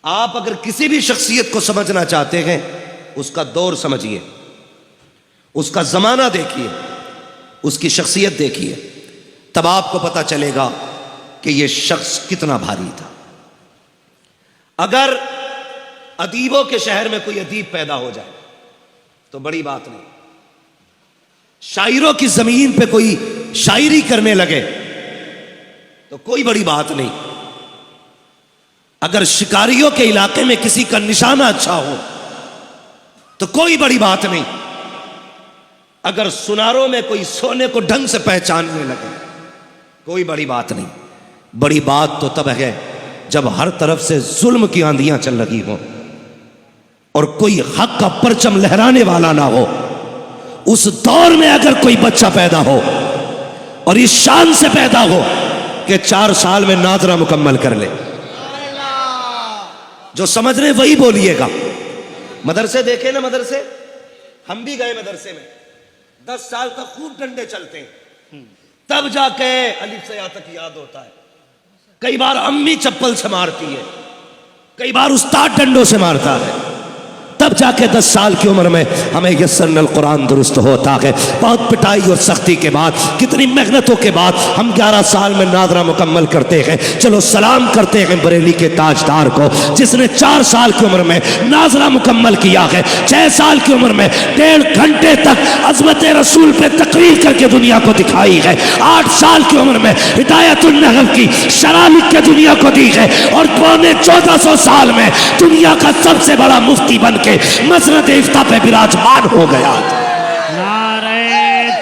आप अगर किसी भी शख्सियत को समझना चाहते हैं, उसका दौर समझिए, उसका जमाना देखिए, उसकी शख्सियत देखिए, तब आपको पता चलेगा कि यह शख्स कितना भारी था। अगर अदीबों के शहर में कोई अदीब पैदा हो जाए तो बड़ी बात नहीं, शायरों की जमीन पे कोई शायरी करने लगे तो कोई बड़ी बात नहीं, अगर शिकारियों के इलाके में किसी का निशाना अच्छा हो तो कोई बड़ी बात नहीं, अगर सुनारों में कोई सोने को ढंग से पहचानने लगे कोई बड़ी बात नहीं। बड़ी बात तो तब है जब हर तरफ से जुल्म की आंधियां चल रही हो और कोई हक का परचम लहराने वाला ना हो। उस दौर में अगर कोई बच्चा पैदा हो और इस शान से पैदा हो कि 4 साल में नाजरा मुकम्मल कर ले, जो समझ रहे वही बोलिएगा। मदरसे देखे ना, मदरसे हम भी गए मदरसे में, 10 साल तक खूब डंडे चलते हैं, तब जाके अलिफ से या तक याद होता है। कई बार अम्मी चप्पल से मारती है, कई बार उस्ताद डंडों से मारता है, तब जाके 10 साल की उम्र में हमें यस्सरनल कुरान दुरुस्त होता है। बहुत पिटाई और सख्ती के बाद, कितनी मेहनतों के बाद हम 11 साल में नादरा मुकम्मल करते हैं। चलो सलाम करते हैं बरेली के ताजदार को जिसने 4 साल की उम्र में नाजरा मुकम्मल किया है। 6 साल की उम्र में 1.5 घंटे तक अज़मत रसूल पे तकरीर करके दुनिया को दिखाई है। 8 साल की उम्र में हिदायतुन नहव की शरह लिख के दुनिया को दी है और पौने 1400 साल में दुनिया का सबसे बड़ा मुफ्ती बन के मसनद इफ्ता पे विराजमान हो गया। नारे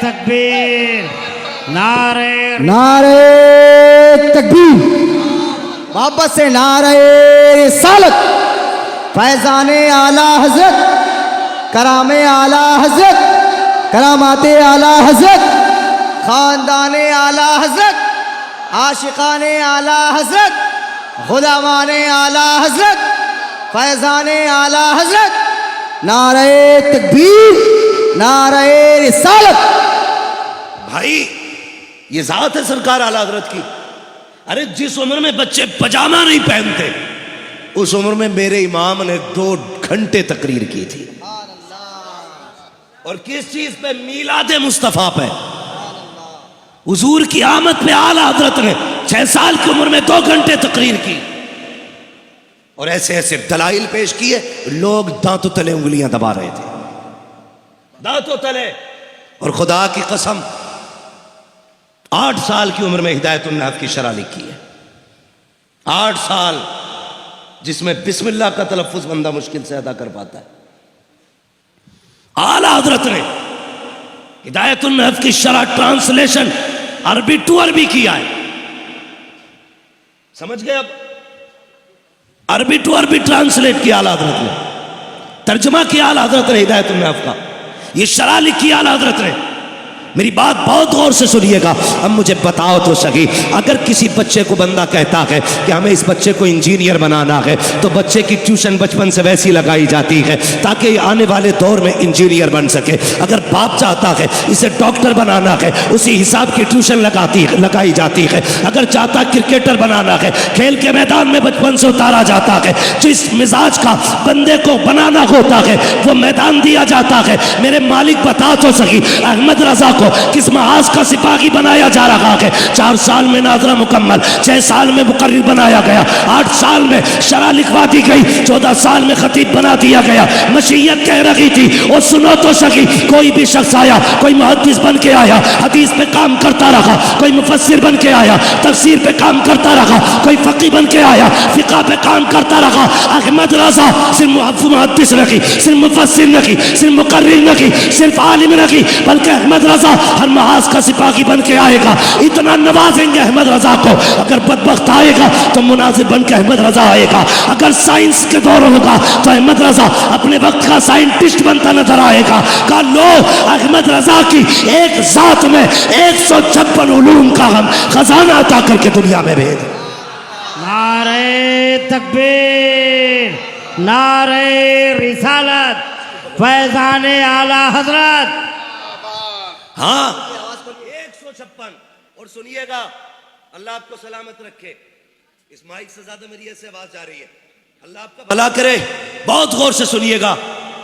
तकबीर, नारे तकबीर, मोहब्बत से नारे रिसालत, फैजाने आला हजरत, करामे आला हजरत, करामाते आला हजरत, खानदाने आला हजरत, आशिकाने आला हजरत, गुलामाने आला हजरत, फैजाने आला हजरत, नारे तकबीर, नारे रिसालत। भाई ये जात है सरकार आला हजरत की। अरे जिस उम्र में बच्चे पजामा नहीं पहनते उस उम्र में मेरे इमाम ने 2 घंटे तकरीर की थी। और किस चीज पे? मीलादे मुस्तफा पे, हुजूर की आमद पे आला हजरत ने 6 साल की उम्र में 2 घंटे तकरीर की और ऐसे ऐसे दलाइल पेश किए। लोग दांतों तले उंगलियां दबा रहे थे, दांतों तले। और खुदा की कसम 8 साल की उम्र में हिदायतुन नहव की शरह लिखी है। 8 साल, जिसमें बिस्मिल्लाह का तलफ्फुज बंदा मुश्किल से अदा कर पाता है। आला हजरत ने हिदायतुन नहव की शरह ट्रांसलेशन अरबी टू अरबी किया है। समझ गए? अब अरबी टू अरबी ट्रांसलेट किया आला हजरत ने, तर्जुमा किया आला हजरत ने हिदायतुन नहव का, ये शरह लिखी आला हजरत ने। मेरी बात बहुत गौर से सुनिएगा। अब मुझे बताओ तो सही, अगर किसी बच्चे को बंदा कहता है कि हमें इस बच्चे को इंजीनियर बनाना है तो बच्चे की ट्यूशन बचपन से वैसी लगाई जाती है ताकि आने वाले दौर में इंजीनियर बन सके। अगर बाप चाहता है इसे डॉक्टर बनाना है, उसी हिसाब की ट्यूशन लगाई जाती है। अगर चाहता क्रिकेटर बनाना है, खेल के मैदान में बचपन से उतारा जाता है। जिस मिजाज का बंदे को बनाना होता है वो मैदान दिया जाता है। मेरे मालिक बता तो सही, अहमद रजा को किस महाज का सिपाही बनाया जा रहा है? 4 साल में नाजरा मुकम्मल, 6 साल में मुकर्रिर बनाया गया, 8 साल में शरह लिखवा दी गई, 14 साल में खतीब बना दिया गया। मशीयत कह रही थी और सुनो तो सही, कोई भी शख्स आया, कोई मुहद्दिस बन के आया, हदीस पे काम करता रहा, कोई मुफस्सिर बन के आया, तफसीर पे काम करता रहा, कोई फकीह बन के आया, फिक़ह पे काम करता रहा। अहमद रजा सिर्फ मुहद्दिस नहीं, सिर्फ मुफस्सिर नहीं, सिर्फ मुकर्रिर नहीं, सिर्फ आलिम नहीं, बल्कि अहमद रजा हर महाज का सिपाही बन के आएगा। इतना नवाजेंगे अहमद रजा को, अगर बदबख्त आएगा तो मुनाजिर बन के अहमद रजा आएगा। अगर साइंस के दौर होगा तो अहमद रजा अपने वक्त का साइंटिस्ट बनता नजर आएगा। कहा लो, अहमद रजा की एक जात में 156 उलूम का हम खजाना अता करके दुनिया में भेज। नारे तकबीर, नारे रिसालत, फैजाने आला हजरत। हाँ 156। और सुनिएगा, अल्लाह आपको सलामत रखे। इस माइक से ज्यादा मेरी ऐसे आवाज जा रही है। अल्लाह आपका भला करे, बहुत गौर से सुनिएगा।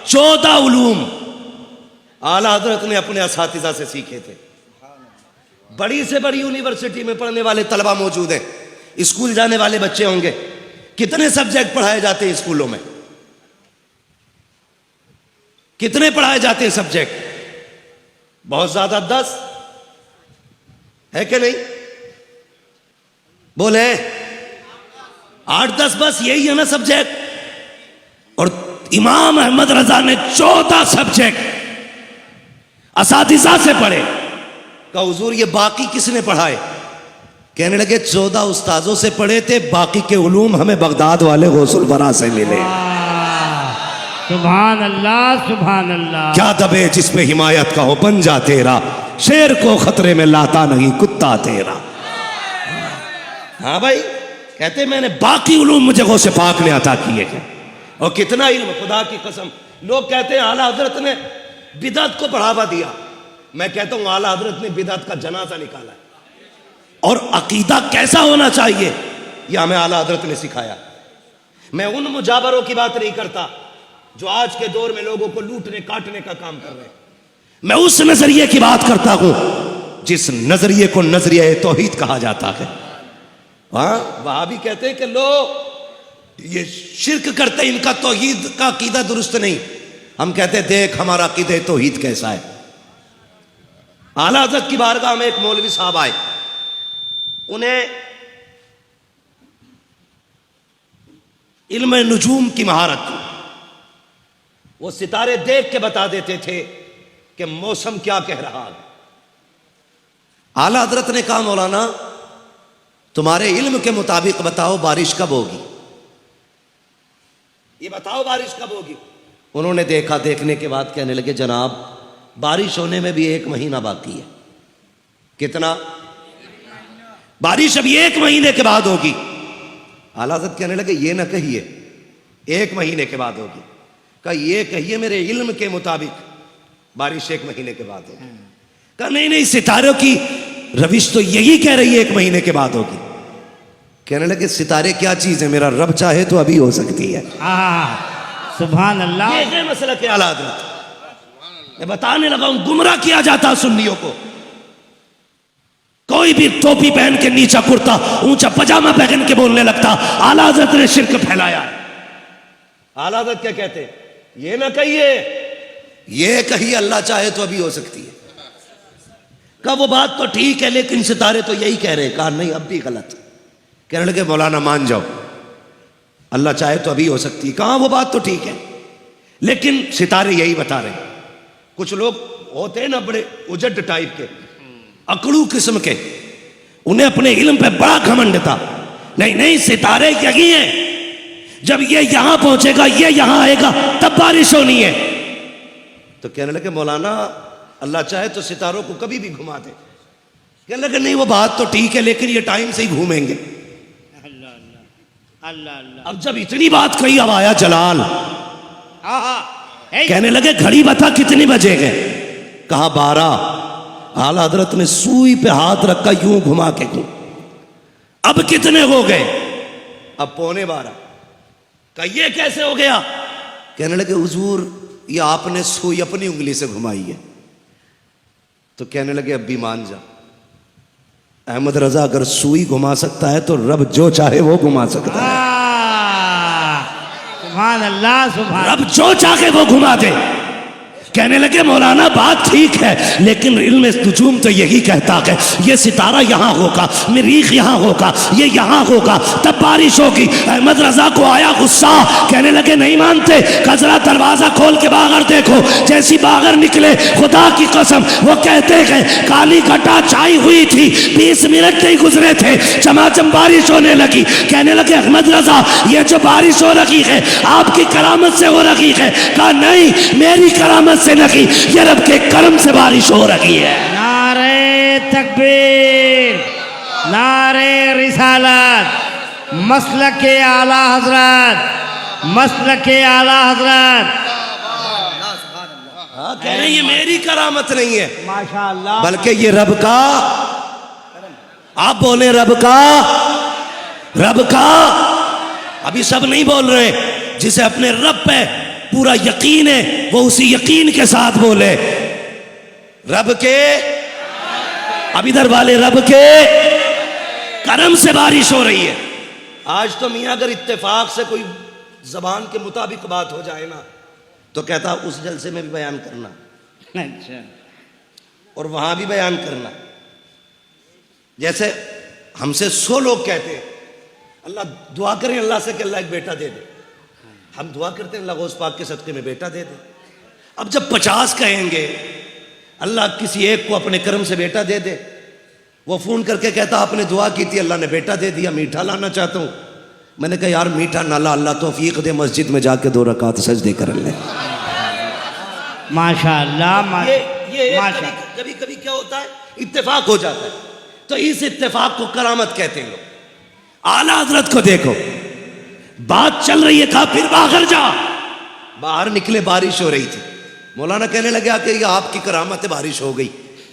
14 उलूम आला हजरत ने अपने असातिज़ा से सीखे थे। बड़ी से बड़ी यूनिवर्सिटी में पढ़ने वाले तलबा मौजूद हैं, स्कूल जाने वाले बच्चे होंगे। कितने सब्जेक्ट पढ़ाए जाते हैं स्कूलों में? कितने पढ़ाए जाते हैं सब्जेक्ट? बहुत ज्यादा, 10 है कि नहीं? बोले 8-10 बस, यही है ना सब्जेक्ट। और इमाम अहमद रजा ने 14 सब्जेक्ट असातिज़ा से पढ़े। का हुजूर ये बाकी किसने पढ़ाए? कहने लगे 14 उस्ताजों से पढ़े थे, बाकी के उलूम हमें बगदाद वाले गौसुल बरा से मिले। सुभान अल्लाह, सुभान अल्लाह। क्या दबे जिसमें हिमायत का हो पंजा तेरा, शेर को खतरे में लाता नहीं कुत्ता तेरा। हाँ भाई, कहते मैंने बाकी उलूम मुझे गौसे पाक ने अता किए हैं। और कितना इल्म, खुदा की कसम। लोग कहते हैं आला हजरत ने बिदअत को बढ़ावा दिया। मैं कहता हूं आला हजरत ने बिदअत का जनाजा निकाला है। और अकीदा कैसा होना चाहिए यह हमें आला हजरत ने सिखाया। मैं उन मुजाबरों की बात नहीं करता जो आज के दौर में लोगों को लूटने काटने का काम कर रहे हैं। मैं उस नजरिए की बात करता हूं जिस नजरिए को नजरिया तौहीद कहा जाता है। वहां भी कहते हैं कि लोग ये शिर्क करते, इनका तौहीद का अकीदा दुरुस्त नहीं। हम कहते हैं देख हमारा अकीदा तौहीद कैसा है। आला हज़रत की बारगाह में एक मौलवी साहब आए, उन्हें इल्म नुजूम की महारत थी। वो सितारे देख के बता देते थे कि मौसम क्या कह रहा है। आला हज़रत ने कहा मौलाना तुम्हारे इल्म के मुताबिक बताओ बारिश कब होगी, ये बताओ बारिश कब होगी। उन्होंने देखा, देखने के बाद कहने लगे जनाब बारिश होने में भी 1 महीना बाकी है। कितना? बारिश अभी 1 महीने के बाद होगी। आला हज़रत कहने लगे ये ना कहिए 1 महीने के बाद होगी, कहा ये कहिए मेरे इल्म के मुताबिक बारिश 1 महीने के बाद होगी। कहा नहीं नहीं, सितारों की रविश तो यही कह रही है 1 महीने के बाद होगी। कहने लगे सितारे क्या चीज है, मेरा रब चाहे तो अभी हो सकती है। सुभान अल्लाह। ये है मसला के आला हज़रत। मैं बताने लगा हूं, गुमराह किया जाता सुन्नियों को। कोई भी टोपी पहन के, नीचा कुर्ता, ऊंचा पजामा पहन के बोलने लगता आला हज़रत ने शिर्क फैलाया। आला हज़रत क्या कहते? ये ना कहिए, ये कहिए अल्लाह चाहे तो अभी हो सकती है। कहा वो बात तो ठीक है लेकिन सितारे तो यही कह रहे हैं। कहा नहीं, अब भी गलत। कहने लगे मौलाना मान जाओ अल्लाह चाहे तो अभी हो सकती है। कहा वो बात तो ठीक है लेकिन सितारे यही बता रहे हैं। कुछ लोग होते हैं ना बड़े उजड टाइप के, अकड़ू किस्म के, उन्हें अपने इल्म पे बड़ा घमंड था। नहीं नहीं, सितारे यही हैं, जब ये यहां पहुंचेगा, ये यहां आएगा, तब बारिश होनी है। तो कहने लगे मौलाना अल्लाह चाहे तो सितारों को कभी भी घुमा दे। कहने लगे नहीं वो बात तो ठीक है लेकिन ये टाइम से ही घूमेंगे। अल्लाह अल्लाह। अब जब इतनी बात कही, अब आया जलाल। कहने लगे घड़ी बता कितनी बजे गए? कहा 12। आला हज़रत ने सुई पे हाथ रखा, यूं घुमा के घूम। अब कितने हो गए? अब 11:15। कहा ये कैसे हो गया? कहने लगे हुजूर ये आपने सुई अपनी उंगली से घुमाई है। तो कहने लगे अब भी मान जा, अहमद रजा अगर सुई घुमा सकता है तो रब जो चाहे वो घुमा सकता है। सुभान अल्लाह, सुभान। रब जो चाहे वो घुमा दे। कहने लगे मौलाना बात ठीक है लेकिन इल्म नुजूम तो यही कहता है ये सितारा यहाँ होगा, मरीख यहाँ होगा, ये यहाँ होगा, तब बारिश होगी। अहमद रजा को आया गुस्सा, कहने लगे नहीं मानते। जरा दरवाजा खोल के बाहर देखो। जैसी बाहर निकले, खुदा की कसम वो कहते हैं काली घटा छाई हुई थी, 20 मिनट नहीं गुजरे थे, चमाचम बारिश होने लगी। कहने लगे अहमद रजा ये जो बारिश हो रही है आपकी करामत से हो रही है। कहा नहीं, मेरी करामत से नहीं, ये रब के करम से बारिश हो रही है। नारे तकबीर, नारे रिसालत, मसलक के आला हजरत, मसलक के आला हजरत। कह रहे ये मेरी करामत नहीं है माशाअल्लाह, बल्कि ये रब का। आप बोले रब का, रब का। अभी सब नहीं बोल रहे। जिसे अपने रब पे पूरा यकीन है वो उसी यकीन के साथ बोले रब के, अब इधर वाले रब के करम से बारिश हो रही है। आज तो मियां अगर इत्तेफाक से कोई जबान के मुताबिक बात हो जाए ना तो कहता उस जलसे में भी बयान करना, अच्छा, और वहां भी बयान करना। जैसे हमसे 100 लोग कहते हैं अल्लाह दुआ करें अल्लाह से कि अल्लाह एक बेटा दे दे, हम दुआ करते हैं अल्लाह गौस पाक के सदके में बेटा दे दे। अब जब 50 कहेंगे अल्लाह किसी एक को अपने कर्म से बेटा दे दे, वो फोन करके कहता आपने दुआ की थी अल्लाह ने बेटा दे दिया, मीठा लाना चाहता हूं। मैंने कहा यार मीठा ना ला, अल्लाह तौफीक दे मस्जिद में जाके 2 रकात सजदे कर ले। माशाअल्लाह, ये कभी कभी क्या होता है इत्तेफाक हो जाता है, तो इस इत्तेफाक को करामत कहते हैं लोग। आला हजरत को देखो, बात चल रही है, कहा फिर बाहर जा। बाहर निकले, बारिश हो रही थी। मौलाना कहने लगे कि ये आपकी करामत है, बारिश हो गई।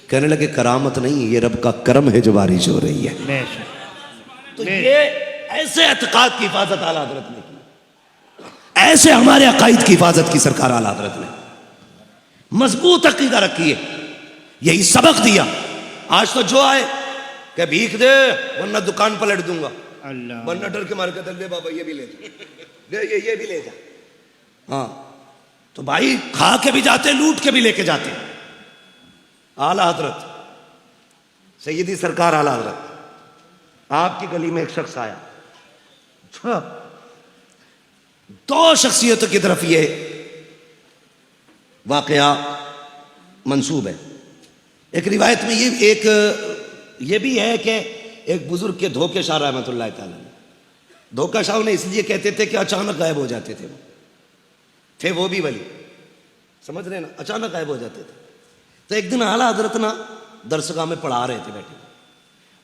कहने लगे करामत नहीं, ये रब का करम है जो बारिश हो रही है। तो ये ऐसे एतकाद की हिफाजत आला हजरत ने की, ऐसे हमारे अकायद की हिफाजत की सरकार आला हजरत ने। मजबूत अकीदा रखी है, यही सबक दिया। आज तो जो आए कि भीख दे वरना दुकान पलट दूंगा, अल्लाह, वरना डर के मार के ले बाबा ये भी ले जा, ये भी ले जा। हाँ तो भाई खा के भी जाते, लूट के भी लेके जाते। आला हजरत सैयदी सरकार आला हजरत, आपकी गली में एक शख्स आया, 2 शख्सियतों की तरफ ये वाकया मंसूब है। एक रिवायत में ये भी है कि एक बुजुर्ग के धोखेशाह रहमतुल्लाह तआला ने, धोखेशाह ने इसलिए कहते थे कि अचानक गायब हो जाते थे वो भी वली, समझ रहे ना, अचानक गायब हो जाते थे। तो एक दिन आला हजरत ना दरसगाह में पढ़ा रहे थे बैठे,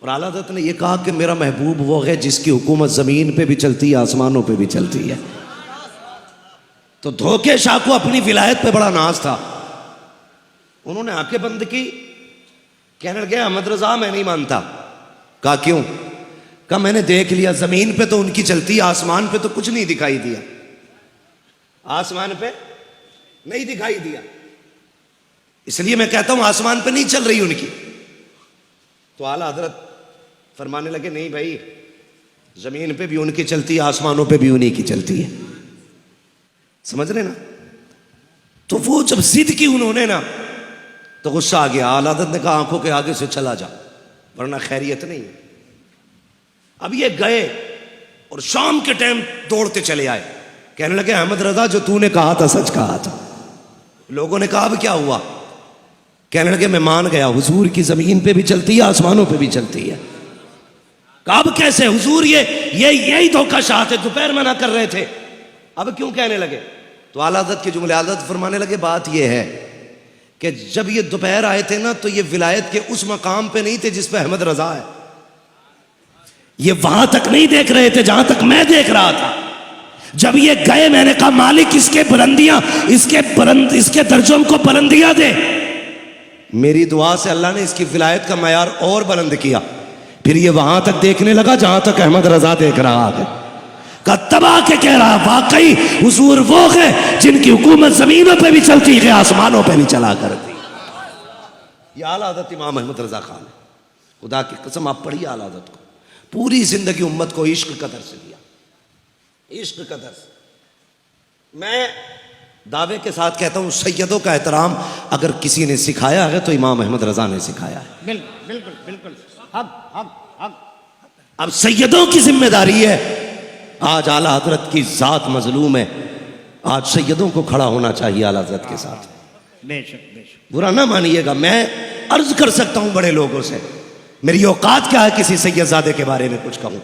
और आला हजरत ने यह कहा कि मेरा महबूब वो है जिसकी हुकूमत जमीन पे भी चलती है, आसमानों पे भी चलती है। तो धोखेशाह को अपनी विलायत पे बड़ा नाज था। उन्होंने आंखें बंद की, कहने लगे अहमद रजा मैं नहीं मानता। कहा क्यों? कहा मैंने देख लिया, जमीन पे तो उनकी चलती है, आसमान पे तो कुछ नहीं दिखाई दिया, आसमान पे नहीं दिखाई दिया, इसलिए मैं कहता हूं आसमान पे नहीं चल रही उनकी। तो आला हजरत फरमाने लगे नहीं भाई, जमीन पे भी उनकी चलती है, आसमानों पे भी उन्हीं की चलती है, समझ रहे ना। तो वो जब जिद की उन्होंने ना, तो गुस्सा आ गया। आला हजरत ने कहा आंखों के आगे से चला जा वरना खैरियत नहीं है। अब ये गए और शाम के टाइम दौड़ते चले आए, कहने लगे अहमद रजा जो तूने कहा था सच कहा था। लोगों ने कहा अब क्या हुआ? कहने लगे मैं मान गया, हुजूर की जमीन पे भी चलती है, आसमानों पे भी चलती है। कहा अब कैसे हुजूर, यही धोखा शाह थे, दोपहर मना कर रहे थे, अब क्यों कहने लगे? तो आला हज़रत के जुमले आदत फरमाने लगे बात यह है कि जब ये दोपहर आए थे ना, तो ये विलायत के उस मकाम पे नहीं थे जिस पे अहमद रजा है, ये वहां तक नहीं देख रहे थे जहां तक मैं देख रहा था। जब ये गए मैंने कहा मालिक इसके बुलंदियां, इसके दर्जों को बुलंदियां दे। मेरी दुआ से अल्लाह ने इसकी विलायत का मयार और बुलंद किया। फिर ये वहां तक देखने लगा जहां तक अहमद रजा देख रहा है। का तबाह के कह रहा वाकई हुजूर वो है जिनकी हुकूमत जमीनों पे भी चलती है, आसमानों पे भी चला करती। ये आला हज़रत इमाम अहमद रजा खान है। खुदा की कसम आप पढ़िए आला हज़रत को, पूरी जिंदगी उम्मत को इश्क का दर्स दिया, इश्क का दर्स। मैं दावे के साथ कहता हूं सैयदों का एहतराम अगर किसी ने सिखाया है तो इमाम अहमद रजा ने सिखाया है। बिल्कुल बिल्कुल बिल्कुल, हक हक हक। अब सैयदों की जिम्मेदारी है, आज आला हजरत की जात मजलूम है, आज सैयदों को खड़ा होना चाहिए आला हजरत के साथ। बेशक बेशक, बुरा ना मानिएगा, मैं अर्ज कर सकता हूं बड़े लोगों से, मेरी औकात क्या है किसी सैयदजादे के बारे में कुछ कहूं।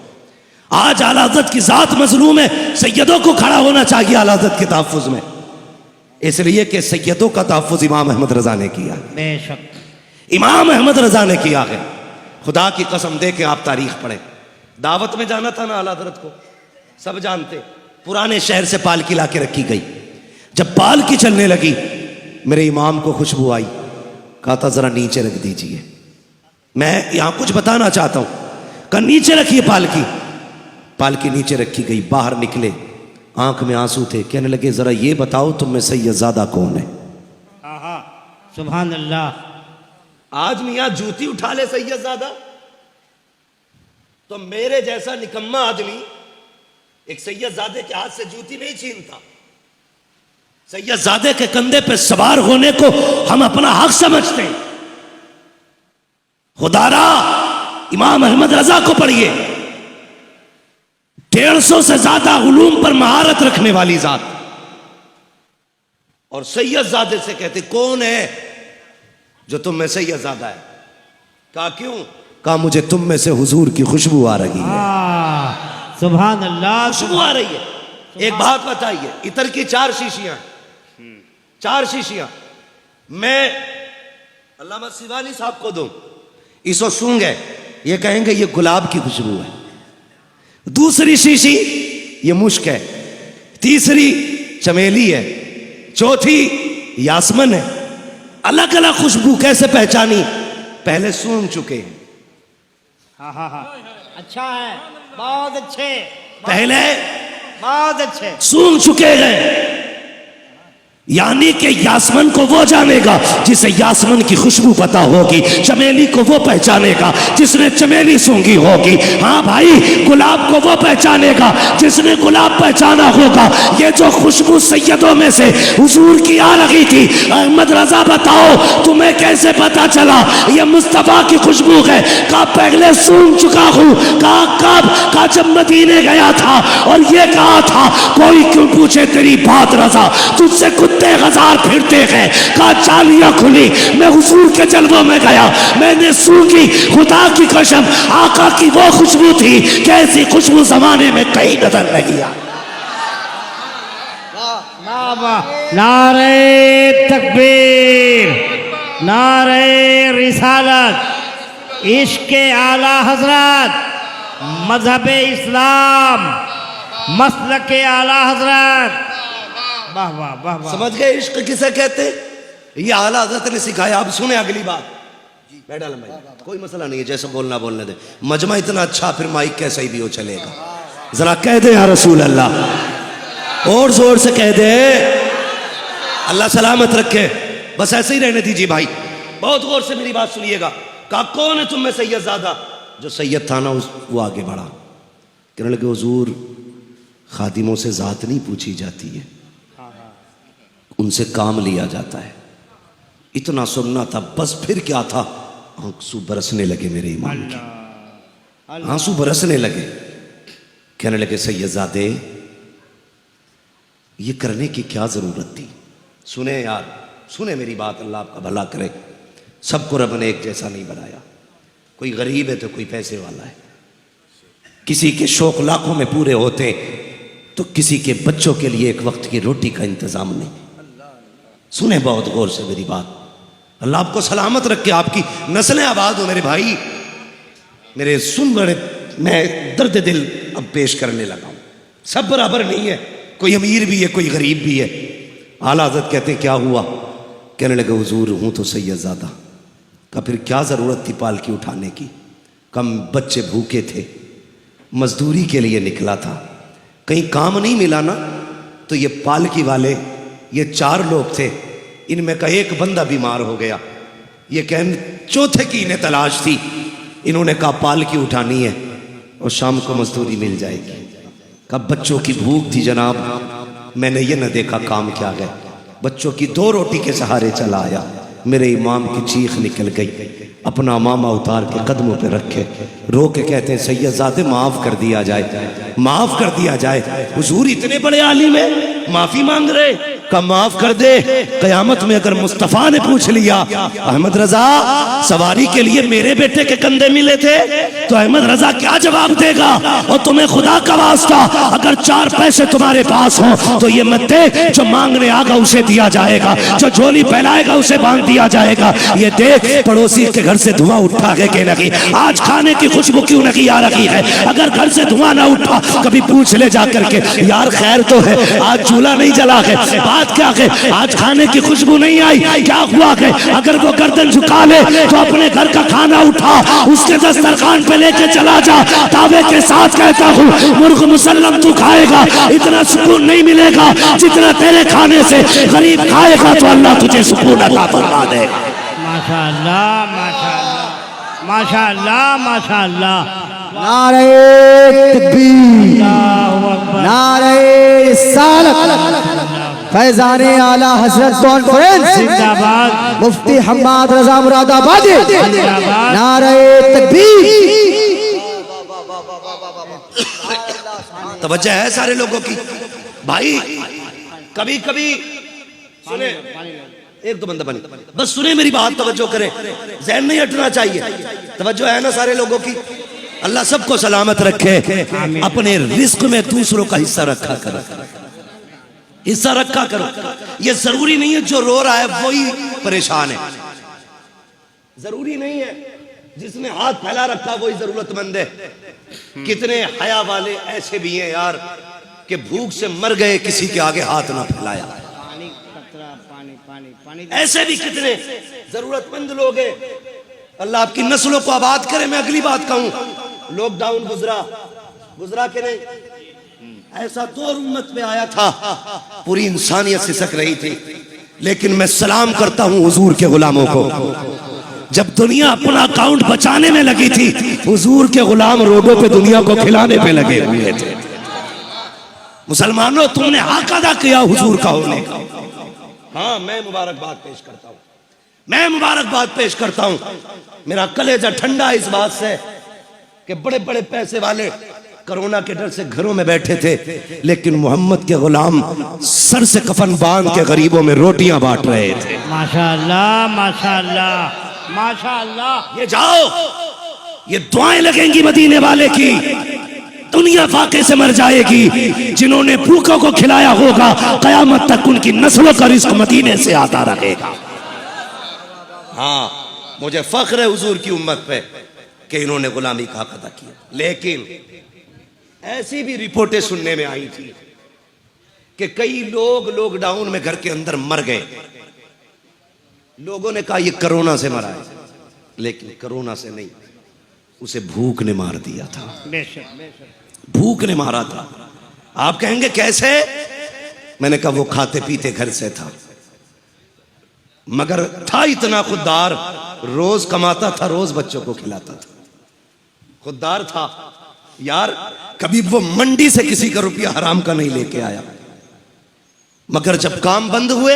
आज आला हजरत की जात मजलूम है, सैयदों को खड़ा होना चाहिए आला हजरत के तहफ्फुज में, इसलिए कि सैयदों का तहफ्फुज इमाम अहमद रजा ने किया। बेशक, इमाम अहमद रजा ने किया है। खुदा की कसम दे के आप तारीख पढ़े। दावत में जाना था ना आला हजरत को, सब जानते, पुराने शहर से पालकी ला के रखी गई। जब पालकी चलने लगी मेरे इमाम को खुशबू आई, कहा था जरा नीचे रख दीजिए, मैं यहां कुछ बताना चाहता हूं। कहा नीचे रखिए पालकी। पालकी नीचे रखी गई, बाहर निकले, आंख में आंसू थे। कहने लगे जरा ये बताओ तुम में सैयदजादा कौन है? आहा, सुभान अल्लाह। आज मियां जूती उठा ले सैयदजादा, तो मेरे जैसा निकम्मा आदमी एक सैयदजादे के हाथ से जूती नहीं छीनता। सैयदजादे के कंधे पे सवार होने को हम अपना हक समझते हैं। खुदारा इमाम अहमद रजा को पढ़िए, 150 से ज्यादा उलूम पर महारत रखने वाली जात, और सैयदजादे से कहते कौन है जो तुम में सैयदजादा है? कहा क्यों? कहा मुझे तुम में से हुजूर की खुशबू आ रही है। सुभान अल्लाह, खुशबू आ रही है। एक बात बताइए, इतर की 4 शीशियां, 4 शीशियां मैं अल्लामा सिवानी साहब को दूं, इसको सूंघे, ये कहेंगे ये गुलाब की खुशबू है। दूसरी शीशी ये मुश्क है, तीसरी चमेली है, चौथी यासमन है। अलग अलग खुशबू कैसे पहचानी? पहले सूंघ चुके हैं। हाँ हाँ हाँ, अच्छा है, बहुत अच्छे, पहले बहुत अच्छे। सूंघ चुके हैं, यानी कि यासमन को वो जानेगा जिसे यासमन की खुशबू पता होगी, चमेली को वो पहचानेगा जिसने चमेली सूंघी होगी। हाँ भाई, गुलाब को वो पहचानेगा जिसने गुलाब पहचाना होगा। ये जो खुशबू सैयदों में से हुजूर की आ रही थी, अहमद रजा बताओ तुम्हें कैसे पता चला ये मुस्तफा की खुशबू है? कहा पहले सूंघ चुका हूं। कहा कब? कहा जब मदीने गया था और ये कहा था कोई क्यों पूछे तेरी बात रजा, तुझसे कुत्ते हजार फिरते हैं। कहा चालियां खुली, मैं हुजूर के जलवों में गया, मैंने सूंघी, खुदा की कसम आका की वो खुशबू थी, कैसी खुशबू जमाने में कहीं नजर नहीं आई। नारे तकबीर, नारे रिसालत, इश्क आला हजरत, मजहब इस्लाम, मसलक आला हजरत। वाह वाह वाह वाह। समझ गए इश्क किसे कहते? ये आला हजरत ने सिखाया। अब सुने अगली बात। मैडम भाई कोई मसला नहीं है, जैसे बोलना बोलने दे। मजमा इतना अच्छा, फिर माइक कैसा ही भी हो चलेगा। जरा कह दे या रसूल अल्लाह, और जोर से कह दे, अल्लाह सलामत रखे। बस ऐसे ही रहने दीजिए भाई, बहुत गौर से मेरी बात सुनिएगा। कहा कौन है तुम में सैयदजादा? जो सैयद था ना वो आगे बढ़ा, कहने लगे हुजूर खादिमों से जात नहीं पूछी जाती है, उनसे काम लिया जाता है। इतना सुनना था बस, फिर क्या था? आंसू बरसने लगे मेरे इमाम के, आंसू बरसने लगे। कहने लगे सैयदजादे ये करने की क्या जरूरत थी? सुने यार, सुने मेरी बात, अल्लाह आपका भला करे। सबको रब ने एक जैसा नहीं बनाया, कोई गरीब है तो कोई पैसे वाला है, किसी के शौक लाखों में पूरे होते तो किसी के बच्चों के लिए एक वक्त की रोटी का इंतजाम नहीं। सुने बहुत गौर से मेरी बात, अल्लाह आपको सलामत रखे, आपकी नस्लें आबाद हो मेरे भाई। मेरे सुन बड़े, मैं दर्द दिल अब पेश करने लगा हूं। सब बराबर नहीं है, कोई अमीर भी है, कोई गरीब भी है। आला हज़रत कहते क्या हुआ? कहने लगे हुजूर हूं तो सैयदजादा। का फिर क्या जरूरत थी पालकी उठाने की? कम बच्चे भूखे थे, मजदूरी के लिए निकला था, कहीं काम नहीं मिला ना, तो ये पालकी वाले, ये 4 लोग थे, इनमें का एक बंदा बीमार हो गया। ये कहन चौथे की इन्हें तलाश थी, इन्होंने कहा पालकी उठानी है और शाम को मजदूरी मिल जाएगी। कब बच्चों की भूख थी जनाब, मैंने ये न देखा काम क्या है, बच्चों की 2 रोटी के सहारे चला आया। मेरे इमाम की चीख निकल गई, अपना मामा उतार के कदमों पे रखे, रो के कहते हैं सैयदजादे माफ कर दिया जाए, माफ कर दिया जाए। हुजूर इतने बड़े आलिम है, माफी मांग रहे? का माफ कर दे, कयामत में अगर मुस्तफा ने पूछ लिया अहमद रजा सवारी के लिए मेरे बेटे के कंधे मिले थे, तो अहमद रजा क्या जवाब देगा? और तुम्हें खुदा का वास्ता अगर 4 पैसे तुम्हारे पास हो तो ये मत दे, जो मांगने आगा उसे दिया जाएगा, जो झोली फैलाएगा उसे बांध दिया जाएगा। ये देख पड़ोसी के घर से धुआं उठा है कि नहीं, आज खाने की खुशबू क्यों नहीं आ रही है। अगर घर से धुआं ना उठा कभी पूछ ले जा करके, यार खैर तो है, आज चूल्हा नहीं जला है, बात क्या है, आज खाने की खुशबू नहीं आई, क्या हुआ है। अगर वो गर्दन झुका ले तो अपने घर का खाना उठा उसके दस्तरखान पे लेके चला जा। दावे के साथ कहता हूँ मुर्ग मुसल्लम तू खाएगा, इतना सुकून नहीं मिलेगा जितना तेरे खाने से गरीब खाएगा तो अल्लाह तुझे सुकून अता फरमा देगा। माशाअल्लाह माशाअल्लाह माशाअल्लाह माशाअल्लाह। नारे तकबीर, नारे रिसालत, फैजाने आला हजरत कॉन्फ्रेंस जिंदाबाद, मुफ्ती हम्माद रजा मुरादाबादी, नारे तकबीर। तवज्जो है सारे लोगों की। भाई कभी कभी सुने, एक दो बंदा बनी, बस सुने मेरी बात, तवज्जो करें, ज़हन नहीं हटना चाहिए। तवज्जो है ना सारे लोगों की। अल्लाह सबको सलामत रखे। अपने रिस्क में दूसरों का हिस्सा रखा करो, हिस्सा रखा करो। ये जरूरी नहीं है जो रो रहा है वही परेशान है, जरूरी नहीं है जिसने हाथ फैला रखा वही जरूरतमंद है। कितने हया वाले ऐसे भी हैं यार कि भूख से मर गए, किसी के आगे हाथ ना फैलाया। पानी पानी पानी, ऐसे भी कितने जरूरतमंद लोग हैं। अल्लाह आपकी नस्लों को आबाद करे। मैं अगली बात कहूं, लॉकडाउन गुजरा के नहीं, ऐसा दौर उम्मत में आया था पूरी इंसानियत सिसक रही थी। लेकिन मैं सलाम करता हूं हुजूर के गुलामों को, जब दुनिया अपना अकाउंट बचाने में लगी थी, हुजूर के गुलाम रोडों पे दुनिया को खिलाने पे लगे हुए थे। मुसलमानों तुमने हक अदा किया हुजूर का होने का। हाँ मैं मुबारकबाद पेश करता हूं, मैं मुबारकबाद पेश करता हूं। मेरा कलेजा ठंडा इस बात से कि बड़े बड़े पैसे वाले कोरोना के डर से घरों में बैठे थे, लेकिन मोहम्मद के गुलाम सर से कफन बांध के गरीबों में रोटियां बांट रहे थे। माशाअल्लाह माशाअल्लाह माशाअल्लाह। ये जाओ, ये दुआएं लगेंगी मदीने वाले की, दुनिया फाके से मर जाएगी। जिन्होंने भूखों को खिलाया होगा कयामत तक उनकी नस्लों का रिस्क मदीने से आता रहेगा। हाँ मुझे फख्र है हुजूर की उम्मत पे कि इन्होंने गुलामी का हक अदा किया। लेकिन ऐसी भी रिपोर्टें सुनने में आई थी कि कई लोग लॉकडाउन में घर के अंदर मर गए। लोगों ने कहा ये कोरोना से मरा है, लेकिन कोरोना से नहीं, उसे भूख ने मार दिया था। भूख ने मारा था। आप कहेंगे कैसे? मैंने कहा वो खाते पीते घर से था, मगर था इतना खुददार, रोज कमाता था, रोज बच्चों को खिलाता था, खुददार था यार। कभी वो मंडी से किसी का रुपया हराम का नहीं लेके आया। मगर जब काम बंद हुए,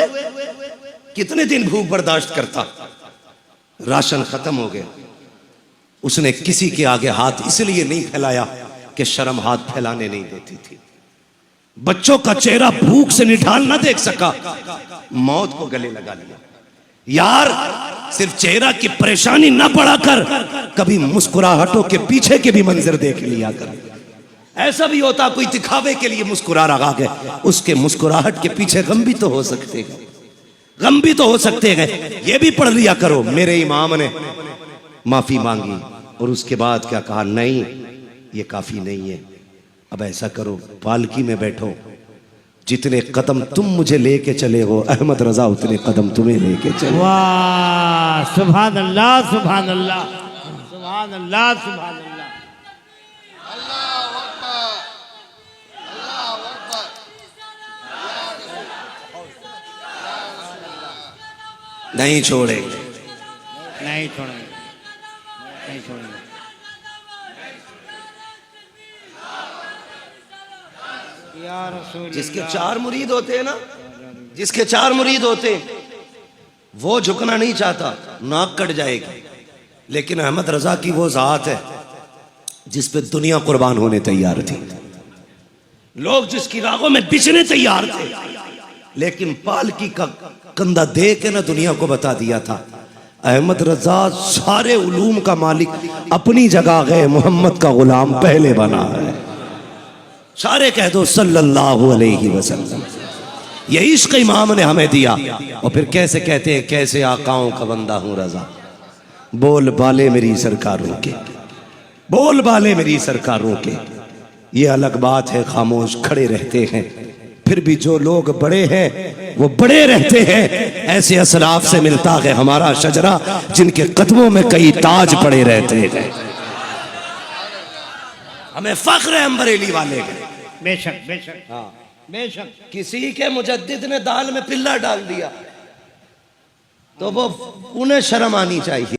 कितने दिन भूख बर्दाश्त करता, राशन खत्म हो गया, उसने किसी के आगे हाथ इसलिए नहीं फैलाया कि शर्म हाथ फैलाने नहीं देती थी। बच्चों का चेहरा भूख से निढाल ना देख सका, मौत को गले लगा लिया। यार सिर्फ चेहरा की परेशानी ना बढ़ाकर कभी मुस्कुराहटों के पीछे के भी मंजर देख लिया कर। ऐसा भी होता कोई दिखावे के लिए मुस्कुरा रहा है, उसके मुस्कुराहट के पीछे गम भी तो हो सकते हैं, गम भी तो हो सकते हैं। ये भी पढ़ लिया करो। मेरे इमाम ने माफी मांगी और उसके बाद क्या कहा, नहीं ये काफी नहीं है, अब ऐसा करो पालकी में बैठो, जितने कदम तुम मुझे लेके चले हो अहमद रजा उतने कदम तुम्हें लेके चले। वाह सुभान अल्लाह सुभान अल्लाह सुभान अल्लाह सुभान अल्लाह। नहीं छोड़ेंगे, नहीं छोड़ेंगे, नहीं छोड़ेंगे। या रसूल जिसके चार मुरीद होते हैं ना, जिसके चार मुरीद होते हैं वो झुकना नहीं चाहता, नाक कट जाएगी। लेकिन अहमद रजा की वो जात है जिस पे दुनिया कुर्बान होने तैयार थी, लोग जिसकी रागों में बिछने तैयार थे, लेकिन पालकी का कंधा दे के ना दुनिया को बता दिया था अहमद रजा सारे उलूम का मालिक अपनी जगह गए, मोहम्मद का गुलाम पहले बना है। सारे कह दो सल्लल्लाहु अलैहि वसल्लम। ये इश्क इमाम ने हमें दिया। और फिर कैसे कहते हैं, कैसे आकाओं का बंदा हूं रजा, बोल बाले मेरी सरकारों के, बोल बाले मेरी सरकारों के। ये अलग बात है खामोश खड़े रहते हैं, फिर भी जो लोग बड़े हैं वो बड़े रहते हैं। ऐसे असलाफ से मिलता है हमारा शजरा, जिनके कदमों में कई ताज पड़े रहते हैं। हमें फख्र है हम बरेली वाले का। बेशक बेशक बेशक। किसी के मुजद्दिद ने दाल में पिल्ला डाल दिया तो वो उन्हें शर्म आनी चाहिए।